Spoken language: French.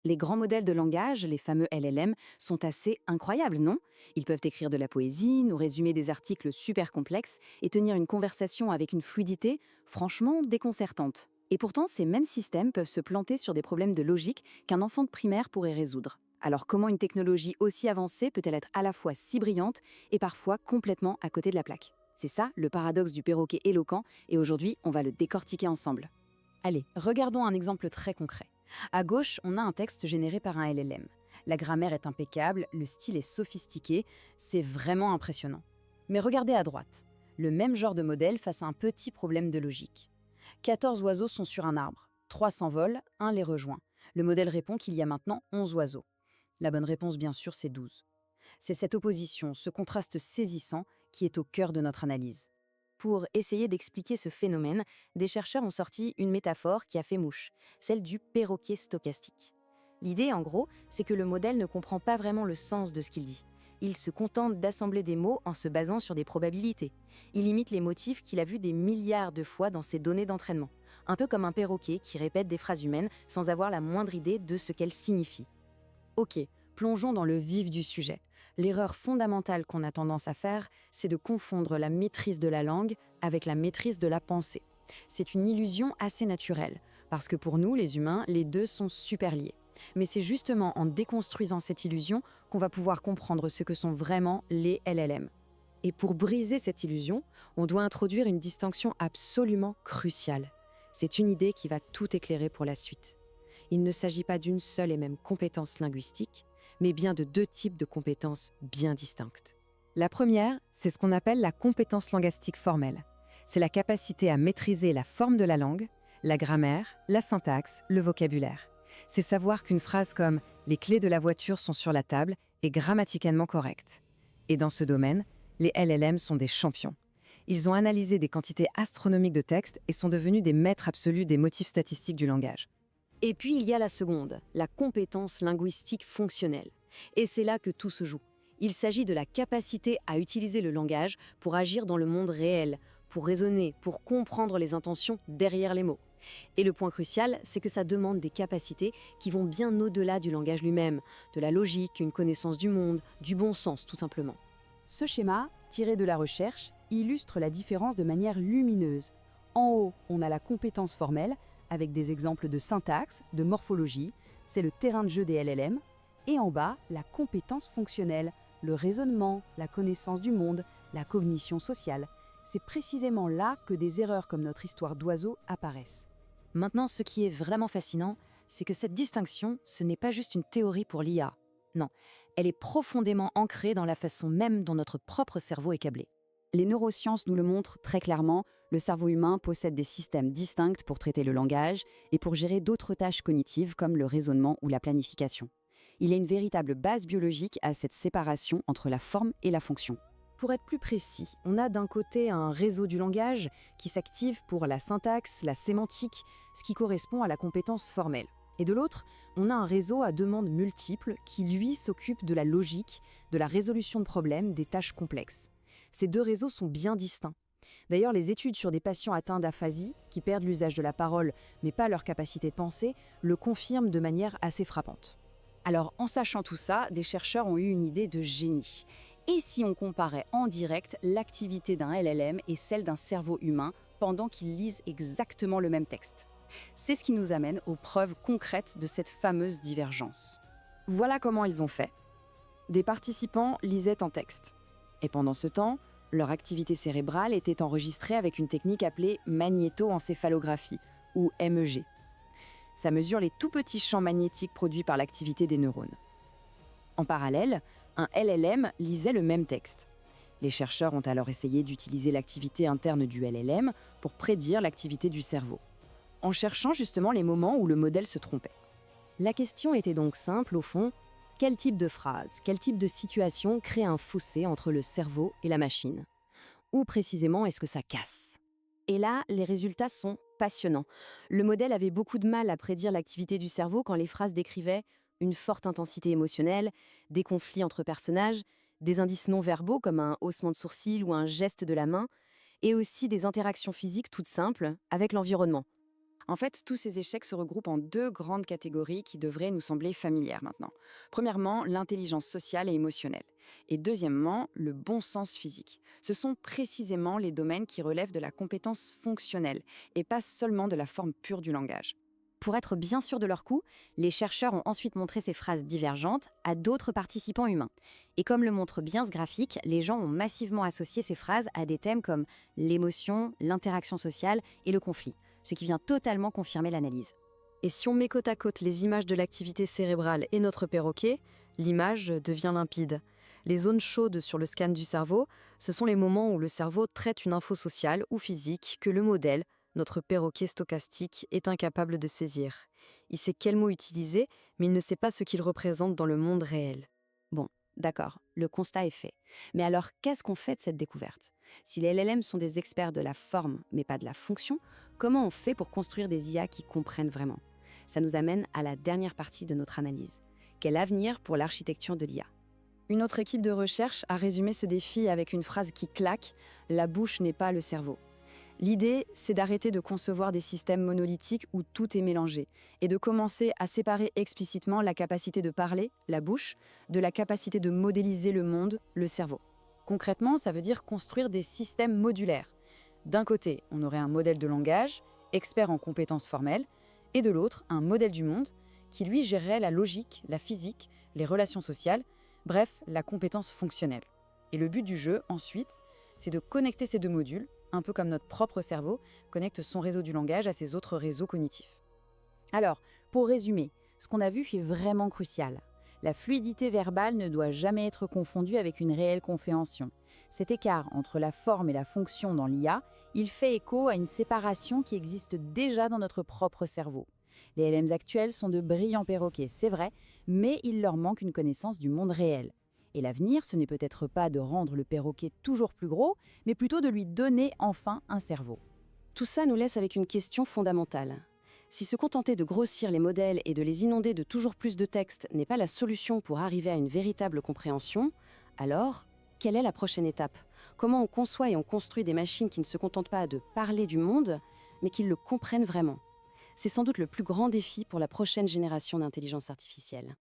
Les grands modèles de langage, les fameux LLM, sont assez incroyables, non? Ils peuvent écrire de la poésie, nous résumer des articles super complexes et tenir une conversation avec une fluidité franchement déconcertante. Et pourtant, ces mêmes systèmes peuvent se planter sur des problèmes de logique qu'un enfant de primaire pourrait résoudre. Alors comment une technologie aussi avancée peut-elle être à la fois si brillante et parfois complètement à côté de la plaque? C'est ça le paradoxe du perroquet éloquent et aujourd'hui, on va le décortiquer ensemble. Allez, regardons un exemple très concret. À gauche, on a un texte généré par un LLM. La grammaire est impeccable, le style est sophistiqué, c'est vraiment impressionnant. Mais regardez à droite, le même genre de modèle face à un petit problème de logique. 14 oiseaux sont sur un arbre, 3 s'envolent, un les rejoint. Le modèle répond qu'il y a maintenant 11 oiseaux. La bonne réponse, bien sûr, c'est 12. C'est cette opposition, ce contraste saisissant, qui est au cœur de notre analyse. Pour essayer d'expliquer ce phénomène, des chercheurs ont sorti une métaphore qui a fait mouche, celle du perroquet stochastique. L'idée, en gros, c'est que le modèle ne comprend pas vraiment le sens de ce qu'il dit. Il se contente d'assembler des mots en se basant sur des probabilités. Il imite les motifs qu'il a vus des milliards de fois dans ses données d'entraînement. Un peu comme un perroquet qui répète des phrases humaines sans avoir la moindre idée de ce qu'elles signifient. Ok, plongeons dans le vif du sujet. L'erreur fondamentale qu'on a tendance à faire, c'est de confondre la maîtrise de la langue avec la maîtrise de la pensée. C'est une illusion assez naturelle, parce que pour nous, les humains, les deux sont super liés. Mais c'est justement en déconstruisant cette illusion qu'on va pouvoir comprendre ce que sont vraiment les LLM. Et pour briser cette illusion, on doit introduire une distinction absolument cruciale. C'est une idée qui va tout éclairer pour la suite. Il ne s'agit pas d'une seule et même compétence linguistique, mais bien de deux types de compétences bien distinctes. La première, c'est ce qu'on appelle la compétence linguistique formelle. C'est la capacité à maîtriser la forme de la langue, la grammaire, la syntaxe, le vocabulaire. C'est savoir qu'une phrase comme « les clés de la voiture sont sur la table » est grammaticalement correcte. Et dans ce domaine, les LLM sont des champions. Ils ont analysé des quantités astronomiques de textes et sont devenus des maîtres absolus des motifs statistiques du langage. Et puis il y a la seconde, la compétence linguistique fonctionnelle. Et c'est là que tout se joue. Il s'agit de la capacité à utiliser le langage pour agir dans le monde réel, pour raisonner, pour comprendre les intentions derrière les mots. Et le point crucial, c'est que ça demande des capacités qui vont bien au-delà du langage lui-même, de la logique, une connaissance du monde, du bon sens tout simplement. Ce schéma, tiré de la recherche, illustre la différence de manière lumineuse. En haut, on a la compétence formelle, avec des exemples de syntaxe, de morphologie, c'est le terrain de jeu des LLM, et en bas, la compétence fonctionnelle, le raisonnement, la connaissance du monde, la cognition sociale. C'est précisément là que des erreurs comme notre histoire d'oiseau apparaissent. Maintenant, ce qui est vraiment fascinant, c'est que cette distinction, ce n'est pas juste une théorie pour l'IA. Non, elle est profondément ancrée dans la façon même dont notre propre cerveau est câblé. Les neurosciences nous le montrent très clairement, le cerveau humain possède des systèmes distincts pour traiter le langage et pour gérer d'autres tâches cognitives comme le raisonnement ou la planification. Il y a une véritable base biologique à cette séparation entre la forme et la fonction. Pour être plus précis, on a d'un côté un réseau du langage qui s'active pour la syntaxe, la sémantique, ce qui correspond à la compétence formelle. Et de l'autre, on a un réseau à demandes multiples qui, lui, s'occupe de la logique, de la résolution de problèmes, des tâches complexes. Ces deux réseaux sont bien distincts. D'ailleurs, les études sur des patients atteints d'aphasie, qui perdent l'usage de la parole mais pas leur capacité de penser, le confirment de manière assez frappante. Alors, en sachant tout ça, des chercheurs ont eu une idée de génie. Et si on comparait en direct l'activité d'un LLM et celle d'un cerveau humain pendant qu'ils lisent exactement le même texte? C'est ce qui nous amène aux preuves concrètes de cette fameuse divergence. Voilà comment ils ont fait. Des participants lisaient en texte. Et pendant ce temps, leur activité cérébrale était enregistrée avec une technique appelée magnétoencéphalographie, ou MEG. Ça mesure les tout petits champs magnétiques produits par l'activité des neurones. En parallèle, un LLM lisait le même texte. Les chercheurs ont alors essayé d'utiliser l'activité interne du LLM pour prédire l'activité du cerveau, en cherchant justement les moments où le modèle se trompait. La question était donc simple au fond. Quel type de phrase, quel type de situation crée un fossé entre le cerveau et la machine? Où précisément est-ce que ça casse? Et là, les résultats sont passionnants. Le modèle avait beaucoup de mal à prédire l'activité du cerveau quand les phrases décrivaient une forte intensité émotionnelle, des conflits entre personnages, des indices non verbaux comme un haussement de sourcil ou un geste de la main, et aussi des interactions physiques toutes simples avec l'environnement. En fait, tous ces échecs se regroupent en deux grandes catégories qui devraient nous sembler familières maintenant. Premièrement, l'intelligence sociale et émotionnelle. Et deuxièmement, le bon sens physique. Ce sont précisément les domaines qui relèvent de la compétence fonctionnelle et pas seulement de la forme pure du langage. Pour être bien sûr de leur coup, les chercheurs ont ensuite montré ces phrases divergentes à d'autres participants humains. Et comme le montre bien ce graphique, les gens ont massivement associé ces phrases à des thèmes comme l'émotion, l'interaction sociale et le conflit, ce qui vient totalement confirmer l'analyse. Et si on met côte à côte les images de l'activité cérébrale et notre perroquet, l'image devient limpide. Les zones chaudes sur le scan du cerveau, ce sont les moments où le cerveau traite une info sociale ou physique que le modèle, notre perroquet stochastique, est incapable de saisir. Il sait quels mots utiliser, mais il ne sait pas ce qu'ils représentent dans le monde réel. Bon, d'accord, le constat est fait. Mais alors, qu'est-ce qu'on fait de cette découverte? Si les LLM sont des experts de la forme, mais pas de la fonction, comment on fait pour construire des IA qui comprennent vraiment? Ça nous amène à la dernière partie de notre analyse. Quel avenir pour l'architecture de l'IA? Une autre équipe de recherche a résumé ce défi avec une phrase qui claque: «La bouche n'est pas le cerveau». L'idée, c'est d'arrêter de concevoir des systèmes monolithiques où tout est mélangé et de commencer à séparer explicitement la capacité de parler, la bouche, de la capacité de modéliser le monde, le cerveau. Concrètement, ça veut dire construire des systèmes modulaires. D'un côté, on aurait un modèle de langage, expert en compétences formelles, et de l'autre, un modèle du monde qui, lui, gérerait la logique, la physique, les relations sociales, bref, la compétence fonctionnelle. Et le but du jeu, ensuite, c'est de connecter ces deux modules, un peu comme notre propre cerveau connecte son réseau du langage à ses autres réseaux cognitifs. Alors, pour résumer, ce qu'on a vu est vraiment crucial. La fluidité verbale ne doit jamais être confondue avec une réelle compréhension. Cet écart entre la forme et la fonction dans l'IA, il fait écho à une séparation qui existe déjà dans notre propre cerveau. Les LMs actuels sont de brillants perroquets, c'est vrai, mais il leur manque une connaissance du monde réel. Et l'avenir, ce n'est peut-être pas de rendre le perroquet toujours plus gros, mais plutôt de lui donner enfin un cerveau. Tout ça nous laisse avec une question fondamentale. Si se contenter de grossir les modèles et de les inonder de toujours plus de textes n'est pas la solution pour arriver à une véritable compréhension, alors, quelle est la prochaine étape? Comment on conçoit et on construit des machines qui ne se contentent pas de parler du monde, mais qui le comprennent vraiment? C'est sans doute le plus grand défi pour la prochaine génération d'intelligence artificielle.